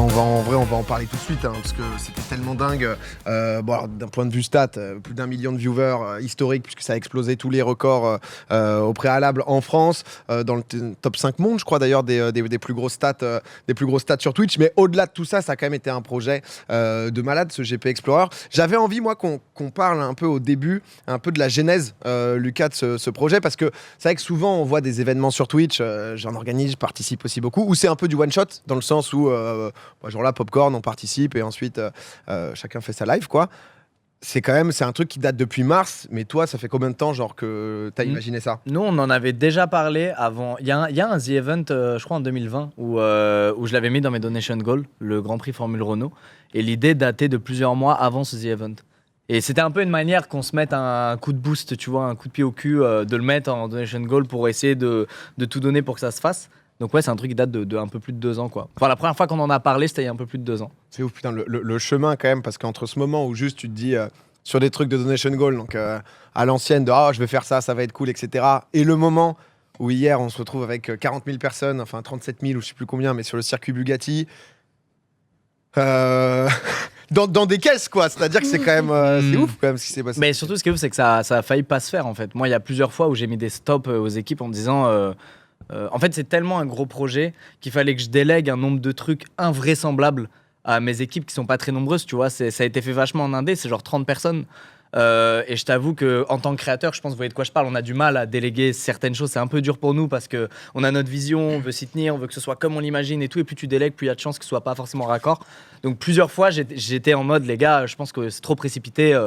on va en parler tout de suite, hein, parce que c'était tellement dingue. Alors, d'un point de vue stat, plus d'1 million de viewers historiques, puisque ça a explosé tous les records au préalable en France, dans le top 5 monde, je crois d'ailleurs, des plus grosses stats, sur Twitch. Mais au-delà de tout ça, ça a quand même été un projet de malade, ce GP Explorer. J'avais envie, moi, qu'on parle un peu au début, un peu de la genèse, Lucas, de ce projet, parce que c'est vrai que souvent, on voit des événements sur Twitch, j'en organise, je participe aussi beaucoup, où c'est un peu du one-shot, dans le sens où, genre là, Popcorn, on participe, et ensuite, chacun fait sa live, quoi. C'est un truc qui date depuis mars, mais toi, ça fait combien de temps, genre, que t'as imaginé ça? Nous, on en avait déjà parlé avant. Il y a un The Event, je crois en 2020, où je l'avais mis dans mes donation goals, le Grand Prix Formule Renault, et l'idée datait de plusieurs mois avant ce The Event. Et c'était un peu une manière qu'on se mette un coup de boost, tu vois, un coup de pied au cul, de le mettre en donation goal pour essayer de tout donner pour que ça se fasse. Donc ouais, c'est un truc qui date de un peu plus de 2 ans, quoi. Enfin, la première fois qu'on en a parlé, c'était il y a un peu plus de 2 ans. C'est ouf, putain, le chemin, quand même, parce qu'entre ce moment où juste tu te dis... sur des trucs de donation goal, donc à l'ancienne de je vais faire ça, ça va être cool, etc. Et le moment où hier on se retrouve avec 40 000 personnes, enfin 37 000 ou je sais plus combien, mais sur le circuit Bugatti, dans des caisses, quoi. C'est-à-dire que c'est quand même c'est ouf quand même ce qui s'est passé. Mais surtout, ce qui est ouf, c'est que ça a failli pas se faire, en fait. Moi, il y a plusieurs fois où j'ai mis des stops aux équipes en me disant... en fait, c'est tellement un gros projet qu'il fallait que je délègue un nombre de trucs invraisemblables à mes équipes qui sont pas très nombreuses, tu vois. Ça a été fait vachement en indé, c'est genre 30 personnes. Et je t'avoue qu'en tant que créateur, je pense, vous voyez de quoi je parle, on a du mal à déléguer certaines choses. C'est un peu dur pour nous parce qu'on a notre vision, on veut s'y tenir, on veut que ce soit comme on l'imagine et tout. Et plus tu délègues, plus il y a de chances que ce soit pas forcément raccord. Donc plusieurs fois, j'étais en mode, les gars, je pense que c'est trop précipité.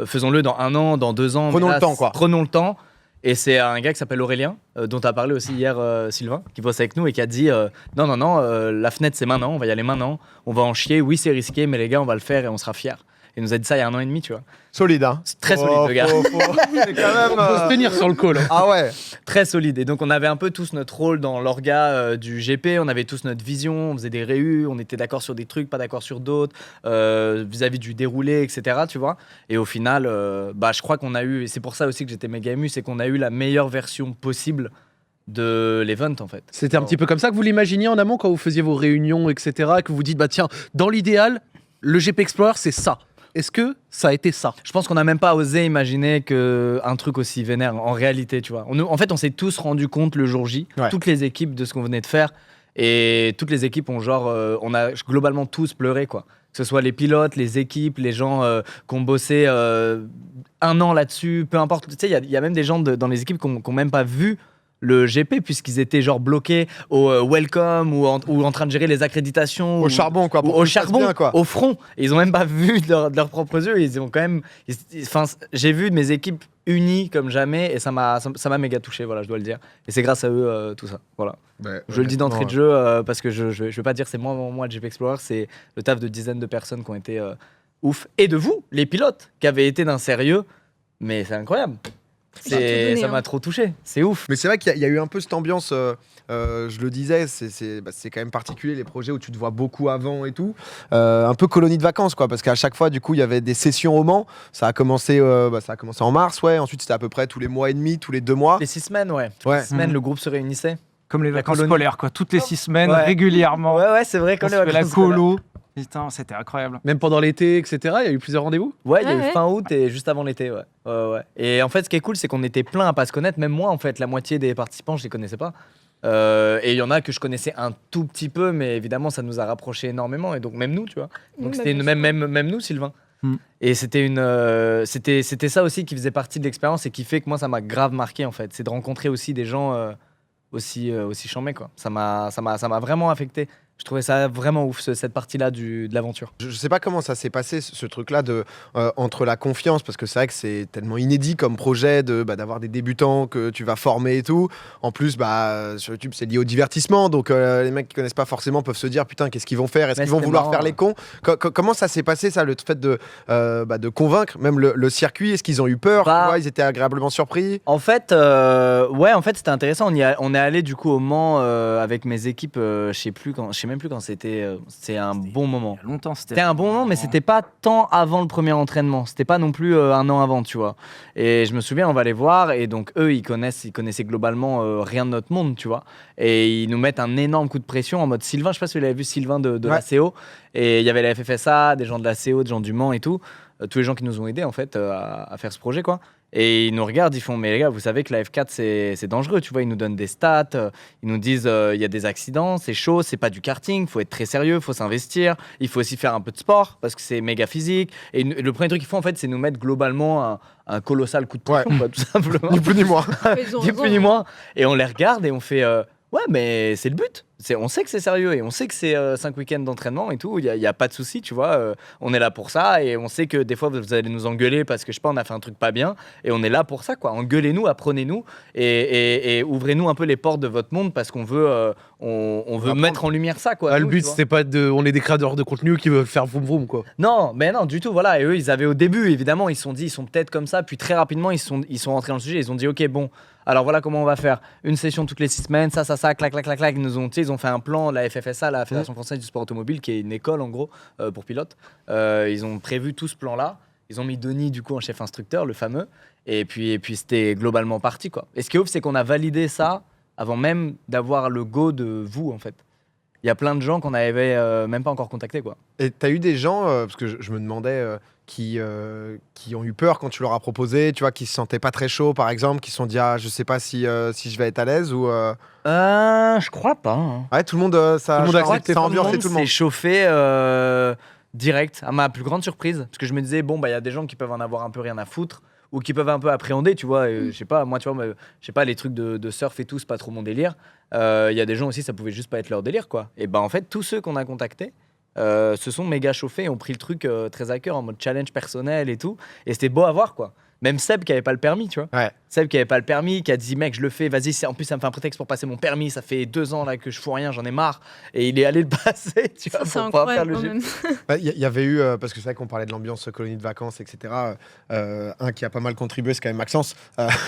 Faisons-le dans 1 an, dans 2 ans. Prenons le temps, quoi. Prenons le temps. Et c'est un gars qui s'appelle Aurélien, dont tu as parlé aussi hier, Sylvain, qui bosse avec nous et qui a dit non, la fenêtre c'est maintenant, on va y aller maintenant, on va en chier, oui c'est risqué, mais les gars on va le faire et on sera fiers. Et il nous a dit ça il y a 1 an et demi, tu vois. Solide, hein. C'est très solide, le gars. C'est quand même, Faut se tenir sur le call. Ah ouais. Très solide. Et donc, on avait un peu tous notre rôle dans l'orga du GP. On avait tous notre vision. On faisait des réus. On était d'accord sur des trucs, pas d'accord sur d'autres, vis-à-vis du déroulé, etc. Tu vois. Et au final, je crois qu'on a eu, et c'est pour ça aussi que j'étais méga ému, c'est qu'on a eu la meilleure version possible de l'event, en fait. C'était un petit peu comme ça que vous l'imaginiez en amont quand vous faisiez vos réunions, etc. Que vous vous dites, bah tiens, dans l'idéal, le GP Explorer, c'est ça. Est-ce que ça a été ça? Je pense qu'on n'a même pas osé imaginer qu'un truc aussi vénère, en réalité, tu vois. En fait, on s'est tous rendu compte le jour J, toutes les équipes, de ce qu'on venait de faire. Et toutes les équipes ont on a globalement tous pleuré, quoi. Que ce soit les pilotes, les équipes, les gens qui ont bossé 1 an là-dessus, peu importe. Tu sais, il y a même des gens dans les équipes qui n'ont même pas vu le GP, puisqu'ils étaient genre bloqués au welcome ou en train de gérer les accréditations. Au charbon, quoi. Au charbon, bien, quoi. au front. Et ils ont même pas vu de leurs propres yeux. Ils ont quand même. J'ai vu mes équipes unies comme jamais et ça m'a méga touché, voilà, je dois le dire. Et c'est grâce à eux, tout ça. Voilà. Je le dis d'entrée de jeu parce que je vais pas dire c'est moi le GP Explorer, c'est le taf de dizaines de personnes qui ont été ouf. Et de vous, les pilotes, qui avaient été d'un sérieux. Mais c'est incroyable. Ça m'a trop touché, c'est ouf. Mais c'est vrai qu'il y a eu un peu cette ambiance, je le disais, c'est quand même particulier les projets où tu te vois beaucoup avant et tout, un peu colonie de vacances, quoi, parce qu'à chaque fois du coup il y avait des sessions au Mans, ça a commencé en mars, ensuite c'était à peu près tous les mois et demi, tous les 2 mois. Les 6 semaines, Toutes les semaines, le groupe se réunissait. Comme les vacances colonie. scolaires, quoi. Toutes les 6 semaines, régulièrement. Ouais, c'est vrai, comme On les se fait la vacances colo. Putain, c'était incroyable. Même pendant l'été, etc. Il y a eu plusieurs rendez-vous. Ouais, il y a eu fin août et juste avant l'été, ouais. Et en fait, ce qui est cool, c'est qu'on était plein à pas se connaître. Même moi, en fait, la moitié des participants, je les connaissais pas. Et il y en a que je connaissais un tout petit peu, mais évidemment, ça nous a rapprochés énormément. Et donc, même nous, tu vois. Donc, c'était même nous, Sylvain. Et c'était c'était ça aussi qui faisait partie de l'expérience et qui fait que moi, ça m'a grave marqué, en fait. C'est de rencontrer aussi des gens aussi chambés, quoi. Ça m'a vraiment affecté. Je trouvais ça vraiment ouf, cette partie-là de l'aventure. Je sais pas comment ça s'est passé, ce truc-là entre la confiance, parce que c'est vrai que c'est tellement inédit comme projet d'avoir des débutants que tu vas former et tout. En plus, sur YouTube, c'est lié au divertissement, donc les mecs qui connaissent pas forcément peuvent se dire putain, qu'est-ce qu'ils vont faire? Est-ce qu'ils vont vouloir faire les cons? Comment ça s'est passé, ça, le fait de convaincre même le circuit? Est-ce qu'ils ont eu peur? Ils étaient agréablement surpris? En fait, c'était intéressant. On est allé du coup au Mans avec mes équipes, je sais même plus quand c'était. C'est un bon moment. Il y a longtemps, C'était un bon moment, mais c'était pas tant avant le premier entraînement. C'était pas non plus un an avant, tu vois. Et je me souviens, on va les voir, et donc eux, ils connaissaient globalement rien de notre monde, tu vois. Et ils nous mettent un énorme coup de pression en mode Sylvain. Je sais pas si vous l'avez vu, Sylvain de la CO. Et il y avait la FFSA, des gens de la CO, des gens du Mans et tout. Tous les gens qui nous ont aidés en fait à faire ce projet, quoi. Et ils nous regardent, ils font mais les gars, vous savez que la F4 c'est dangereux, tu vois. Ils nous donnent des stats, ils nous disent il y a des accidents, c'est chaud, c'est pas du karting, faut être très sérieux, faut s'investir, il faut aussi faire un peu de sport parce que c'est méga physique. Et le premier truc qu'ils font en fait, c'est nous mettre globalement un colossal coup de pression, quoi, tout simplement. Ni plus ni moins. Ni plus ni moins. Et on les regarde et on fait ouais, mais c'est le but. On sait que c'est sérieux et on sait que c'est 5 week-ends d'entraînement et tout. Il n'y a pas de souci, tu vois. On est là pour ça et on sait que des fois, vous allez nous engueuler parce que, je sais pas, on a fait un truc pas bien. Et on est là pour ça, quoi. Engueulez-nous, apprenez-nous et ouvrez-nous un peu les portes de votre monde parce qu'on veut, on veut mettre en lumière ça, quoi. Le nous, but, tu vois. c'était pas de. On est des créateurs de contenu qui veulent faire vroom vroom, quoi. Non, mais non, du tout, voilà. Et eux, ils avaient au début, évidemment, ils se sont dit, ils sont peut-être comme ça. Puis très rapidement, ils sont rentrés dans le sujet. Ils ont dit, ok, bon, alors voilà comment on va faire. Une session toutes les 6 semaines, ça, clac, clac, clac, clac. Ils ont fait un plan, la FFSA, la Fédération Française du Sport Automobile, qui est une école, en gros, pour pilotes. Ils ont prévu tout ce plan-là. Ils ont mis Denis, du coup, en chef instructeur, le fameux. Et puis c'était globalement parti, quoi. Et ce qui est ouf, c'est qu'on a validé ça avant même d'avoir le go de vous, en fait. Il y a plein de gens qu'on n'avait même pas encore contactés, quoi. Et t'as eu des gens, parce que je me demandais, qui ont eu peur quand tu leur as proposé, tu vois, qui se sentaient pas très chauds, par exemple, qui se sont dit, ah, je sais pas si je vais être à l'aise ou. Je crois pas. Hein. Ouais, tout le monde, ça, Tout le monde a accepté, ça a ambiancé tout le monde. s'est chauffé direct, à ma plus grande surprise. Parce que je me disais, bon, bah, il y a des gens qui peuvent en avoir un peu rien à foutre ou qui peuvent un peu appréhender, tu vois. Je sais pas, moi, tu vois, je sais pas, les trucs de surf et tout, c'est pas trop mon délire. Il y a des gens aussi, ça pouvait juste pas être leur délire, quoi. Et bah, en fait, tous ceux qu'on a contactés se sont méga chauffés et ont pris le truc très à cœur en mode challenge personnel et tout. Et c'était beau à voir, quoi. Même Seb qui avait pas le permis, tu vois. Ouais. Seb qui avait pas le permis, qui a dit mec, je le fais, vas-y. En plus, ça me fait un prétexte pour passer mon permis. Ça fait 2 ans là que je fous rien, j'en ai marre. Et il est allé le passer, tu vois, C'est pour pouvoir faire incroyable le quand GP. même. Il y avait eu, parce que c'est vrai qu'on parlait de l'ambiance colonie de vacances, etc. Un qui a pas mal contribué, c'est quand même Maxence,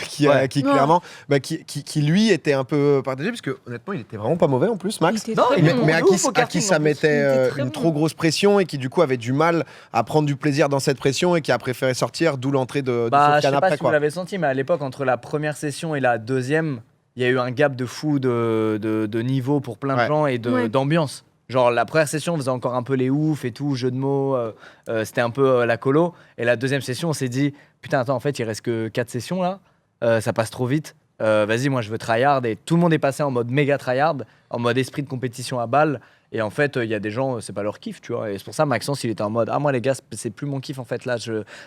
qui Ouais. clairement, qui lui était un peu partagé, parce que honnêtement, il était vraiment pas mauvais en plus, Max. Il était Non, très il est bon. Mais à de qui, ouf au à qui karting, ça en plus. mettait Il était très une bon. trop grosse pression et qui du coup avait du mal à prendre du plaisir dans cette pression et qui a préféré sortir, d'où l'entrée de Bah, je Sofiane sais pas après, si vous quoi. l'avez senti, mais à l'époque, entre la première session et la deuxième, il y a eu un gap de fou de niveau pour plein de Ouais. gens et Ouais. d'ambiance. Genre, la première session, on faisait encore un peu les oufs et tout, jeu de mots, c'était un peu la colo. Et la deuxième session, on s'est dit, putain, attends, en fait, il reste que 4 sessions là, ça passe trop vite. Vas-y, moi, je veux tryhard. Et tout le monde est passé en mode méga tryhard, en mode esprit de compétition à balle. Et en fait, il y a des gens, c'est pas leur kiff, tu vois. Et c'est pour ça, Maxence, il était en mode, ah, moi, les gars, c'est plus mon kiff, en fait. Là,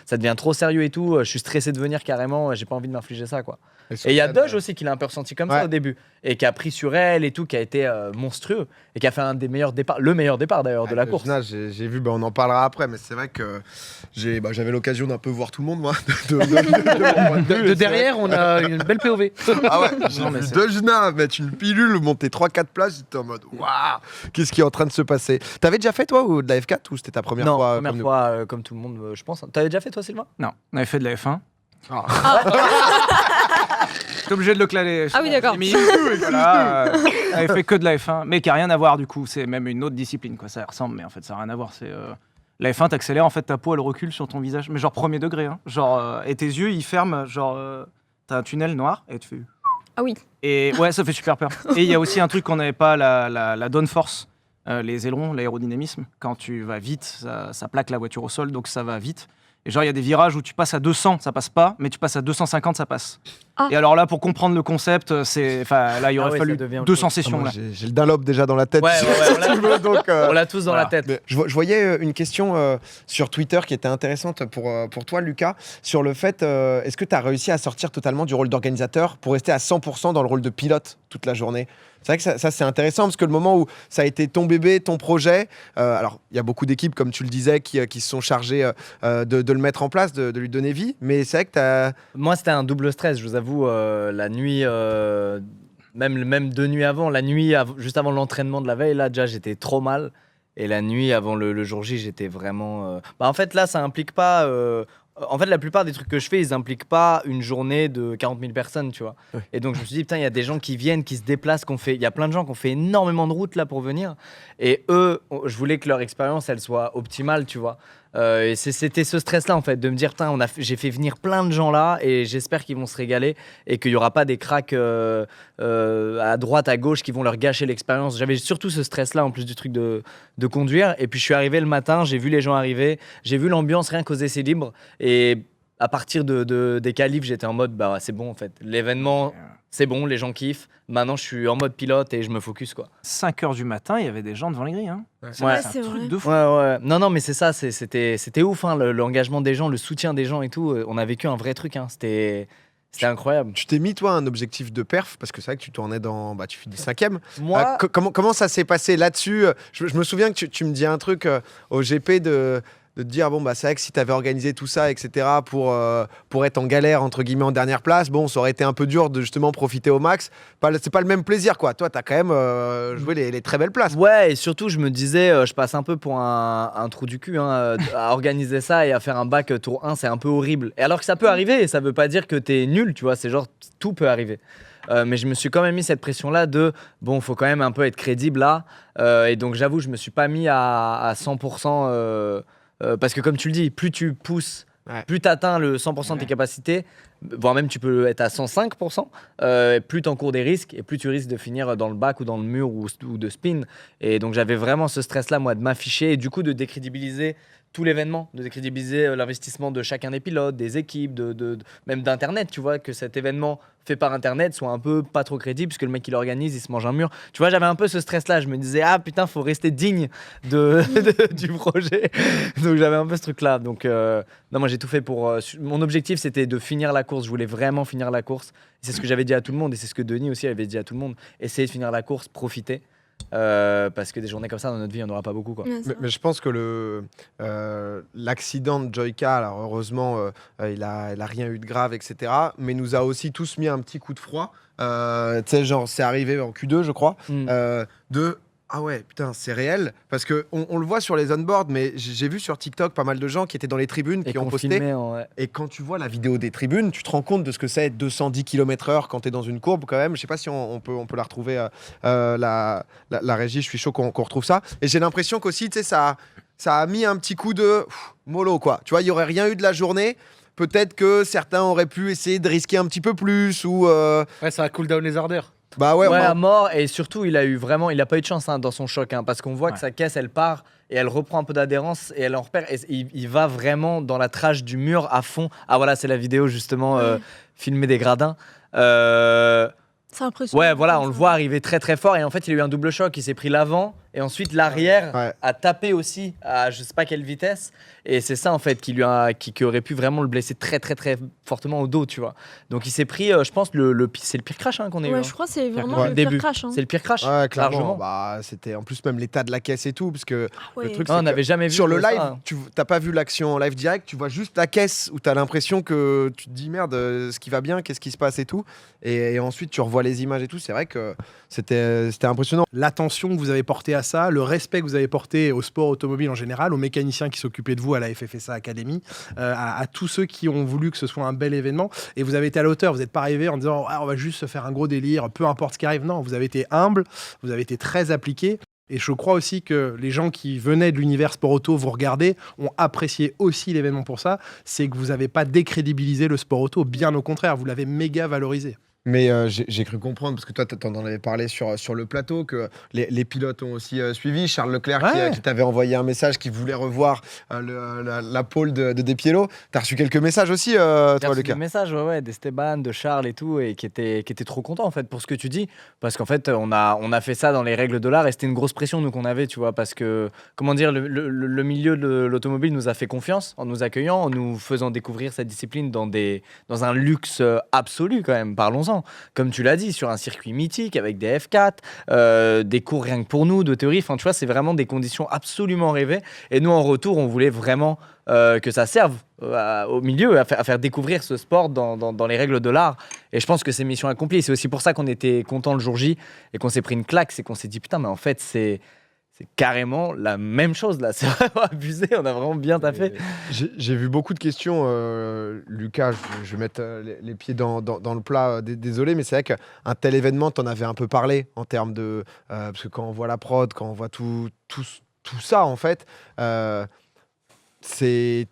ça devient trop sérieux et tout. Je suis stressé de venir carrément. J'ai pas envie de m'infliger ça, quoi. Et il y a Doge aussi qui l'a un peu ressenti comme ça Ouais. au début. Et qui a pris sur elle et tout, qui a été monstrueux. Et qui a fait un des meilleurs départs, le meilleur départ d'ailleurs de la course. J'ai vu, on en parlera après, mais c'est vrai que j'avais l'occasion d'un peu voir tout le monde, moi. De mon point de vue, De et c'est derrière, on a une belle POV. vrai- Ah ouais, j'ai Non, mais vu c'est- Dejna mettre une pilule, monter 3-4 places, j'étais en mode, waouh, qu'est-ce qui est en train de se passer? T'avais déjà fait, toi, ou de la F4, ou c'était ta première Non, fois première comme nous? fois, comme tout le monde, je pense. T'avais déjà fait, toi, Sylvain? Non, on avait fait de la F1. Ah. J'étais obligé de le claler. Ah oui, d'accord. J'ai mis une queue, et voilà, on avait fait que de la F1, mais qui a rien à voir du coup. C'est même une autre discipline, quoi. Ça y ressemble, mais en fait, ça n'a rien à voir. C'est la F1, t'accélères, en fait, ta peau, elle recule sur ton visage, mais genre premier degré, hein. Genre, et tes yeux, ils ferment, genre, t'as un tunnel noir et tu fais. Ah oui. Et ouais, ça fait super peur. Et il y a aussi un truc qu'on n'avait pas, la downforce, les ailerons, l'aérodynamisme. Quand tu vas vite, ça plaque la voiture au sol, donc ça va vite. Et genre, il y a des virages où tu passes à 200, ça passe pas, mais tu passes à 250, ça passe. Ah. Et alors là, pour comprendre le concept, là, il aurait ouais, fallu ça devient autre 200 chose. sessions. Moi, là. j'ai le Dunlop déjà dans la tête. Ouais, on l'a- Donc, on l'a tous dans Voilà. la tête. mais je voyais une question sur Twitter qui était intéressante pour toi, Lucas, sur le fait, est-ce que tu as réussi à sortir totalement du rôle d'organisateur pour rester à 100% dans le rôle de pilote toute la journée? C'est vrai que ça c'est intéressant parce que le moment où ça a été ton bébé, ton projet, alors il y a beaucoup d'équipes, comme tu le disais, qui se sont chargées de le mettre en place, de lui donner vie, mais c'est vrai que tu as... Moi, c'était un double stress, je vous avoue. La nuit, même 2 nuits avant, la nuit juste avant l'entraînement de la veille, là, déjà, j'étais trop mal. Et la nuit avant le jour J, j'étais vraiment. En fait, là, ça implique pas. En fait, la plupart des trucs que je fais, ils impliquent pas une journée de 40 000 personnes, tu vois. Ouais. Et donc, je me suis dit, putain, il y a des gens qui viennent, qui se déplacent, il y a plein de gens qui ont fait énormément de routes là pour venir. Et eux, je voulais que leur expérience, elle soit optimale, tu vois. Et c'était ce stress-là, en fait, de me dire, putain, j'ai fait venir plein de gens là et j'espère qu'ils vont se régaler et qu'il y aura pas des cracks à droite, à gauche qui vont leur gâcher l'expérience. J'avais surtout ce stress-là, en plus du truc de conduire. Et puis, je suis arrivé le matin, j'ai vu les gens arriver, j'ai vu l'ambiance rien qu'aux essais libres. Et à partir des qualifs, j'étais en mode, bah c'est bon en fait. L'événement, c'est bon, les gens kiffent. Maintenant, je suis en mode pilote et je me focus quoi. 5h du matin, il y avait des gens devant les grilles. Hein. Ouais. C'est un c'est truc vrai. de fou. Ouais. Non, mais c'est ça, c'était ouf, hein, l'engagement des gens, le soutien des gens et tout. On a vécu un vrai truc, hein. C'était incroyable. Tu t'es mis, toi, un objectif de perf, parce que c'est vrai que tu tournais dans. Bah, tu finis 5e. Moi, Comment ça s'est passé là-dessus? Je me souviens que tu me dis un truc au GP de te dire, bon, bah, c'est vrai que si tu avais organisé tout ça, etc., pour être en galère, entre guillemets, en dernière place, bon, ça aurait été un peu dur de justement profiter au max. C'est pas le même plaisir, quoi. Toi, tu as quand même joué les très belles places. ouais, et surtout, je me disais, je passe un peu pour un trou du cul, hein, à organiser ça et à faire un bac tour 1, c'est un peu horrible. Et alors que ça peut arriver, et ça veut pas dire que t'es nul, tu vois, c'est genre, tout peut arriver. Mais je me suis quand même mis cette pression-là de, bon, faut quand même un peu être crédible là. Et donc, j'avoue, je me suis pas mis à 100%. Parce que comme tu le dis, plus tu pousses, plus tu atteins le 100% de tes capacités, voire même tu peux être à 105%, plus tu encours des risques et plus tu risques de finir dans le bac ou dans le mur ou de spin. Et donc j'avais vraiment ce stress-là, moi, de m'afficher et du coup de décrédibiliser tout l'événement, de décrédibiliser l'investissement de chacun des pilotes, des équipes, même d'Internet, tu vois, que cet événement fait par Internet soit un peu pas trop crédible, puisque le mec qui l'organise, il se mange un mur. Tu vois, j'avais un peu ce stress-là, je me disais, ah putain, faut rester digne du projet. Donc j'avais un peu ce truc-là. Donc non, moi j'ai tout fait pour... mon objectif, c'était de finir la course, je voulais vraiment finir la course. Et c'est ce que j'avais dit à tout le monde, et c'est ce que Denis aussi avait dit à tout le monde. Essayer de finir la course, profiter. Parce que des journées comme ça dans notre vie, il n'y en aura pas beaucoup quoi. Ouais, c'est Mais je pense que l'accident de Joyka, alors heureusement, il a rien eu de grave, etc. Mais nous a aussi tous mis un petit coup de froid. Tu sais, genre, c'est arrivé en Q2, je crois, de ah ouais, putain, c'est réel. Parce qu'on le voit sur les on-board, mais j'ai vu sur TikTok pas mal de gens qui étaient dans les tribunes, qui ont posté. Ouais. Et quand tu vois la vidéo des tribunes, tu te rends compte de ce que c'est 210 km/h quand tu es dans une courbe quand même. Je sais pas si on peut la retrouver, la régie, je suis chaud qu'on retrouve ça. Et j'ai l'impression qu'aussi, tu sais, ça a mis un petit coup de mollo, quoi. Tu vois, il y aurait rien eu de la journée. Peut-être que certains auraient pu essayer de risquer un petit peu plus ou... Ouais, ça a cool down les ardeurs. Bah ouais, à mort, et surtout il a pas eu de chance dans son choc, hein, parce qu'on voit que sa caisse elle part et elle reprend un peu d'adhérence et elle en repère et il va vraiment dans la trage du mur à fond. Ah voilà, c'est la vidéo justement filmée des gradins. C'est impressionnant. Ouais, voilà, on le voit arriver très très fort et en fait il a eu un double choc, il s'est pris l'avant et ensuite l'arrière a tapé aussi à je sais pas quelle vitesse et c'est ça en fait qui aurait pu vraiment le blesser très très très fortement au dos, tu vois. Donc il s'est pris, je pense, c'est le pire crash qu'on a eu. Ouais, hein. je crois que c'est vraiment Ouais. le Début. pire crash. Hein. C'est le pire crash, Ouais, clairement. largement. Bah, c'était en plus même l'état de la caisse et tout, parce que Ouais. le truc, Ah, c'est on n'avait jamais vu sur le ça, live, hein. tu t'as pas vu l'action en live direct, tu vois juste la caisse où tu as l'impression que tu te dis merde, ce qui va bien, qu'est-ce qui se passe et tout. Et ensuite, tu revois les images et tout. C'est vrai que c'était impressionnant. L'attention que vous avez portée à ça, le respect que vous avez porté au sport automobile en général, aux mécaniciens qui s'occupaient de vous à la FFSA Academy, à tous ceux qui ont voulu que ce soit un bel événement. Et vous avez été à la hauteur, vous n'êtes pas arrivé en disant on va juste se faire un gros délire, peu importe ce qui arrive. Non, vous avez été humble, vous avez été très appliqué. Et je crois aussi que les gens qui venaient de l'univers sport auto, vous regardez, ont apprécié aussi l'événement pour ça. C'est que vous n'avez pas décrédibilisé le sport auto, bien au contraire, vous l'avez méga valorisé. Mais j'ai cru comprendre, parce que toi, t'en avais parlé sur le plateau, que les pilotes ont aussi suivi. Charles Leclerc qui t'avait envoyé un message, qui voulait revoir la pole de Despiello. T'as reçu quelques messages aussi, toi, J'ai reçu Lucas? des messages d'Esteban, de Charles et tout, et qui étaient trop contents en fait pour ce que tu dis, parce qu'en fait on a fait ça dans les règles de l'art et c'était une grosse pression nous qu'on avait, tu vois, parce que comment dire, le milieu de l'automobile nous a fait confiance en nous accueillant, en nous faisant découvrir cette discipline dans un luxe absolu quand même. Parlons-en, comme tu l'as dit, sur un circuit mythique avec des F4, des cours rien que pour nous de théorie. Enfin, tu vois, c'est vraiment des conditions absolument rêvées. Et nous, en retour, on voulait vraiment que ça serve au milieu, à faire découvrir ce sport dans les règles de l'art. Et je pense que c'est mission accomplie. C'est aussi pour ça qu'on était content le jour J et qu'on s'est pris une claque. C'est qu'on s'est dit, putain, mais en fait, c'est carrément la même chose là. C'est vraiment abusé, on a vraiment bien taffé. J'ai vu beaucoup de questions, Lucas, je vais mettre les pieds dans le plat, désolé, mais c'est vrai qu'un tel événement, t'en avais un peu parlé en termes de... parce que quand on voit la prod, quand on voit tout ça, en fait,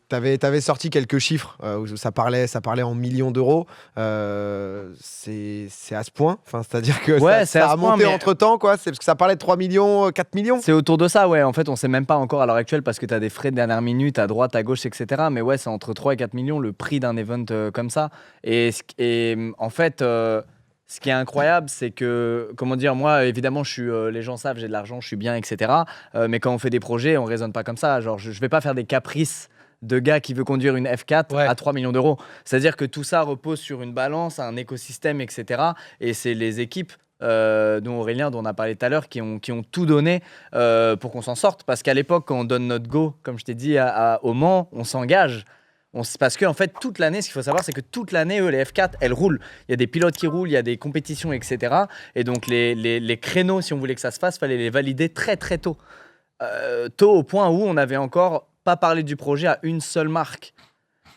t'avais sorti quelques chiffres, où ça parlait en millions d'euros. C'est à ce point, c'est-à-dire que ça a monté entre-temps, quoi. C'est parce que ça parlait de 3 millions, 4 millions. C'est autour de ça, ouais. En fait, on sait même pas encore à l'heure actuelle parce que tu as des frais de dernière minute à droite, à gauche, etc. Mais ouais, c'est entre 3 et 4 millions le prix d'un event comme ça. Et en fait, ce qui est incroyable, c'est que, comment dire, moi, évidemment, les gens savent, j'ai de l'argent, je suis bien, etc. Mais quand on fait des projets, on raisonne pas comme ça. Genre, je vais pas faire des caprices de gars qui veut conduire une F4 à 3 millions d'euros. C'est-à-dire que tout ça repose sur une balance, un écosystème, etc. Et c'est les équipes dont Aurélien, dont on a parlé tout à l'heure, qui ont tout donné pour qu'on s'en sorte. Parce qu'à l'époque, quand on donne notre go, comme je t'ai dit, au Mans, on s'engage. Parce qu'en fait, toute l'année, ce qu'il faut savoir, c'est que toute l'année, les F4, elles roulent. Il y a des pilotes qui roulent, il y a des compétitions, etc. Et donc, les créneaux, si on voulait que ça se fasse, il fallait les valider très, très tôt. Tôt au point où on n'avait encore pas parlé du projet à une seule marque.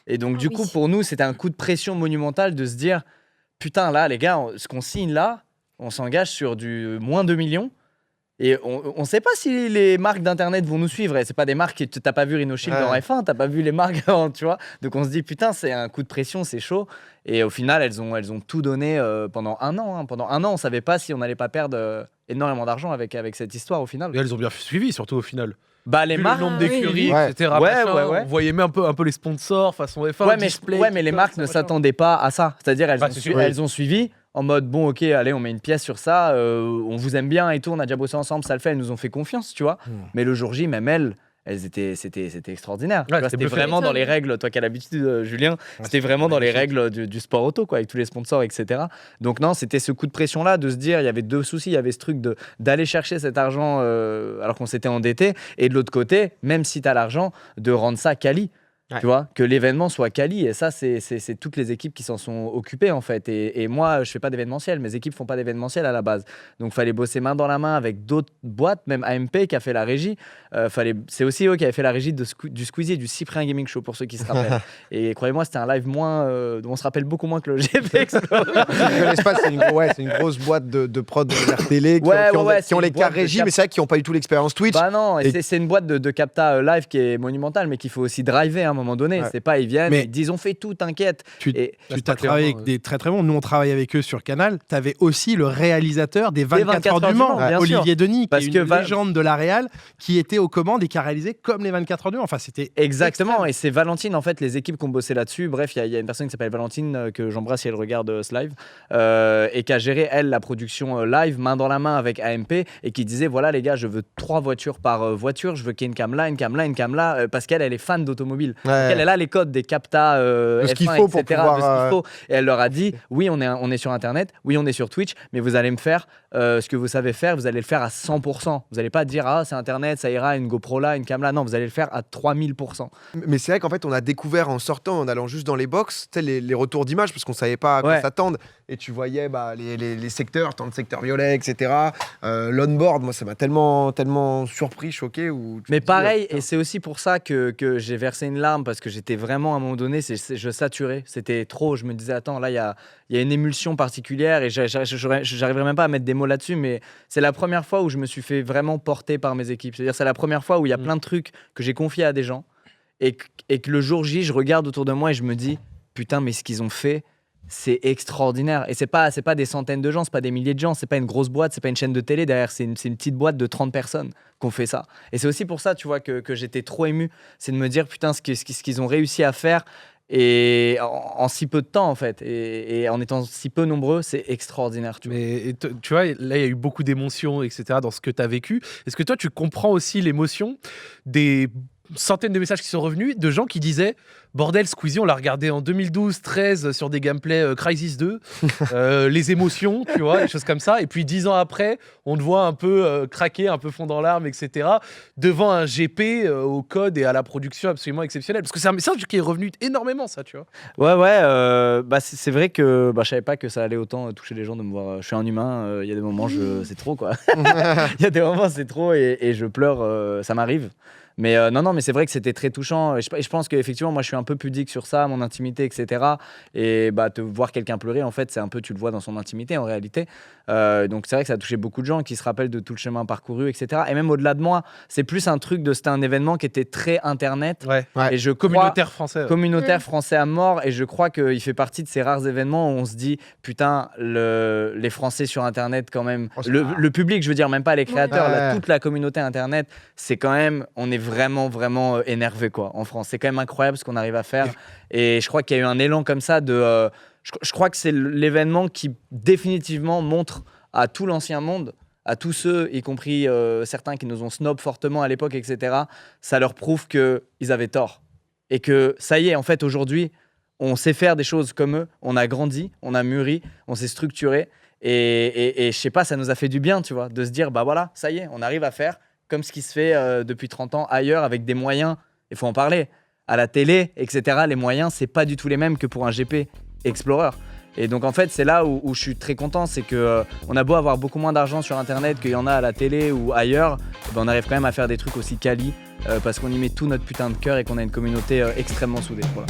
Et donc, du coup, pour nous, c'était un coup de pression monumental de se dire, putain, là, les gars, ce qu'on signe là, on s'engage sur du moins 2 millions. Et on ne sait pas si les marques d'internet vont nous suivre. Et c'est pas des marques que t'as pas vu Rhino Shield dans F1, t'as pas vu les marques, tu vois. Donc on se dit putain, c'est un coup de pression, c'est chaud. Et au final, elles ont tout donné pendant un an. Pendant un an, on savait pas si on n'allait pas perdre énormément d'argent avec cette histoire au final. Et elles ont bien suivi, surtout au final. Bah les marques, le nombre d'écuries, etc. On voyait même un peu les sponsors façon F1. Mais les marques ne s'attendaient pas à ça. C'est-à-dire elles ont suivi. En mode, bon, ok, allez, on met une pièce sur ça, on vous aime bien et tout, on a déjà bossé ensemble, ça le fait, elles nous ont fait confiance, tu vois. Mais le jour J, même c'était extraordinaire. C'était vraiment dans les règles, toi qui as l'habitude, Julien, c'était vraiment dans les règles du sport auto, quoi, avec tous les sponsors, etc. Donc, non, c'était ce coup de pression-là de se dire, il y avait deux soucis, il y avait ce truc d'aller chercher cet argent alors qu'on s'était endetté, et de l'autre côté, même si tu as l'argent, de rendre ça quali. Tu vois, que l'événement soit quali, et ça c'est toutes les équipes qui s'en sont occupées en fait, et moi je fais pas d'événementiel, mes équipes font pas d'événementiel à la base, donc fallait bosser main dans la main avec d'autres boîtes, même AMP qui a fait la régie, c'est aussi eux qui avaient fait la régie du Squeezie, du Cyprien Gaming Show pour ceux qui se rappellent, et croyez-moi c'était un live dont on se rappelle beaucoup moins que le GP Explorer. C'est une grosse boîte de prod de la télé qui ont les cas régie, mais c'est vrai qu'ils n'ont pas du tout l'expérience Twitch. Bah non, c'est une boîte de capta live qui est monumentale, mais qu'il faut aussi driver à un moment donné. C'est pas ils viennent, ils disent on fait tout, t'inquiète. Tu t'as travaillé avec des très très bons. Nous on travaille avec eux sur Canal. T'avais aussi le réalisateur des 24 heures du Mans, Olivier Denis, qui est une légende de la Réal, qui était aux commandes et qui a réalisé comme les 24 heures du Mans. Enfin, c'était exactement. extrême. Et c'est Valentine en fait, les équipes qui ont bossé là-dessus. Bref, il y a une personne qui s'appelle Valentine que j'embrasse si elle regarde ce live et qui a géré elle la production live main dans la main avec AMP et qui disait voilà les gars, je veux 3 voitures par voiture, je veux qu'il y ait une cam là, une cam là, une cam là, parce qu'elle est fan d'automobile. Elle a les codes des captas de ce F1, qu'il faut etc., pour pouvoir, de ce qu'il faut. Et elle leur a dit oui, on est sur Internet, oui, on est sur Twitch, mais vous allez me faire ce que vous savez faire, vous allez le faire à 100%. Vous n'allez pas dire c'est Internet, ça ira, une GoPro là, une cam là. Non, vous allez le faire à 3000%. Mais c'est vrai qu'en fait, on a découvert en sortant, en allant juste dans les box, les retours d'images, parce qu'on savait pas à quoi s'attendre. Et tu voyais les secteurs, tant de secteurs violets, etc. L'onboard, moi, ça m'a tellement surpris, choqué. Mais pareil, et c'est aussi pour ça que j'ai versé une larme, parce que j'étais vraiment, à un moment donné, je saturais. C'était trop. Je me disais, attends, là, il y a une émulsion particulière, et j'arriverai même pas à mettre des mots là-dessus, mais c'est la première fois où je me suis fait vraiment porter par mes équipes. C'est-à-dire, c'est la première fois où il y a plein de trucs que j'ai confiés à des gens, et que le jour J, je regarde autour de moi et je me dis, putain, mais ce qu'ils ont fait, c'est extraordinaire. Et c'est pas des centaines de gens, c'est pas des milliers de gens, c'est pas une grosse boîte, c'est pas une chaîne de télé derrière, c'est une petite boîte de 30 personnes qu'on fait ça. Et c'est aussi pour ça, tu vois, que j'étais trop ému. C'est de me dire, putain, ce qu'ils ont réussi à faire, et en si peu de temps, en fait, et en étant si peu nombreux, c'est extraordinaire. Tu vois. Mais tu vois, là, il y a eu beaucoup d'émotions, etc., dans ce que tu as vécu. Est-ce que toi, tu comprends aussi l'émotion des centaines de messages qui sont revenus de gens qui disaient bordel, Squeezie, on l'a regardé en 2012-13 sur des gameplays Crysis 2, les émotions, tu vois, des choses comme ça. Et puis 10 ans après, on te voit un peu craquer, un peu fond dans l'arme, etc. devant un GP au code et à la production absolument exceptionnelle. Parce que c'est un message qui est revenu énormément, ça, tu vois. Ouais, bah c'est vrai que je savais pas que ça allait autant toucher les gens de me voir. Je suis un humain, il y a des moments, c'est trop, quoi. Il y a des moments, c'est trop et je pleure, ça m'arrive. Mais non, mais c'est vrai que c'était très touchant. Je pense qu'effectivement, moi, je suis un peu pudique sur ça, mon intimité, etc. Et bah, te voir quelqu'un pleurer, en fait, c'est un peu, tu le vois dans son intimité, en réalité. Donc, c'est vrai que ça a touché beaucoup de gens qui se rappellent de tout le chemin parcouru, etc. Et même au-delà de moi, c'est plus un truc c'était un événement qui était très internet. Ouais. Et je Communautaire français. Communautaire français à mort. Et je crois qu'il fait partie de ces rares événements où on se dit, putain, les Français sur Internet, quand même. Le public, je veux dire, même pas les créateurs, toute la communauté Internet, c'est quand même, on est vraiment énervé, quoi, en France. C'est quand même incroyable ce qu'on arrive à faire. Et je crois qu'il y a eu un élan comme ça de... je crois que c'est l'événement qui définitivement montre à tout l'ancien monde, à tous ceux, y compris certains qui nous ont snob fortement à l'époque, etc., ça leur prouve qu'ils avaient tort. Et que ça y est, en fait, aujourd'hui, on sait faire des choses comme eux, on a grandi, on a mûri, on s'est structuré. Et je sais pas, ça nous a fait du bien, tu vois, de se dire, bah voilà, ça y est, on arrive à faire comme ce qui se fait depuis 30 ans ailleurs avec des moyens, il faut en parler, à la télé, etc. Les moyens, c'est pas du tout les mêmes que pour un GP Explorer. Et donc en fait, c'est là où je suis très content, c'est que on a beau avoir beaucoup moins d'argent sur Internet qu'il y en a à la télé ou ailleurs, on arrive quand même à faire des trucs aussi quali parce qu'on y met tout notre putain de cœur et qu'on a une communauté extrêmement soudée. Voilà.